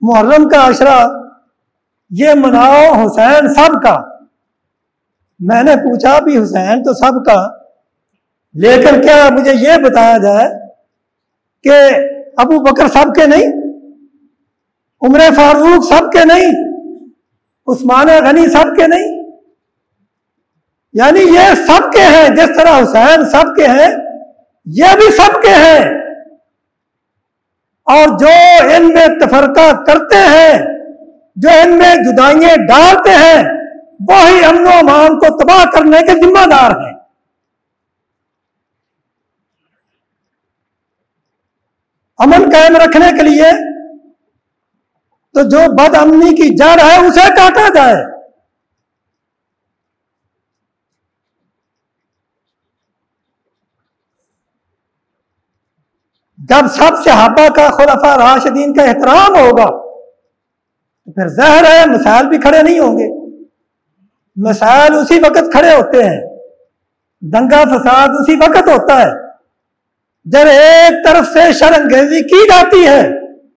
محرم کا عشرہ یہ مناؤ حسین سب کا. میں نے پوچھا بھی حسین تو سب کا، لیکن کیا مجھے یہ بتایا جائے کہ ابو بکر سب کے نہیں، عمر فاروق سب کے نہیں، عثمان غنی سب کے نہیں؟ یعنی یہ سب کے ہیں، جس طرح حسین سب کے ہیں یہ بھی سب کے ہیں. اور جو ان میں تفرقہ کرتے ہیں، جو ان میں جدائیاں ڈالتے ہیں، وہی امن و امان کو تباہ کرنے کے ذمہ دار ہیں. امن قائم رکھنے کے لیے تو جو بد امنی کی جڑ ہے اسے کاٹا جائے. جب سب صحابہ کا، خلفاء راشدین کا احترام ہوگا تو پھر ظاہر ہے مسائل بھی کھڑے نہیں ہوں گے. مسائل اسی وقت کھڑے ہوتے ہیں، دنگا فساد اسی وقت ہوتا ہے جب ایک طرف سے شر انگیزی کی جاتی ہے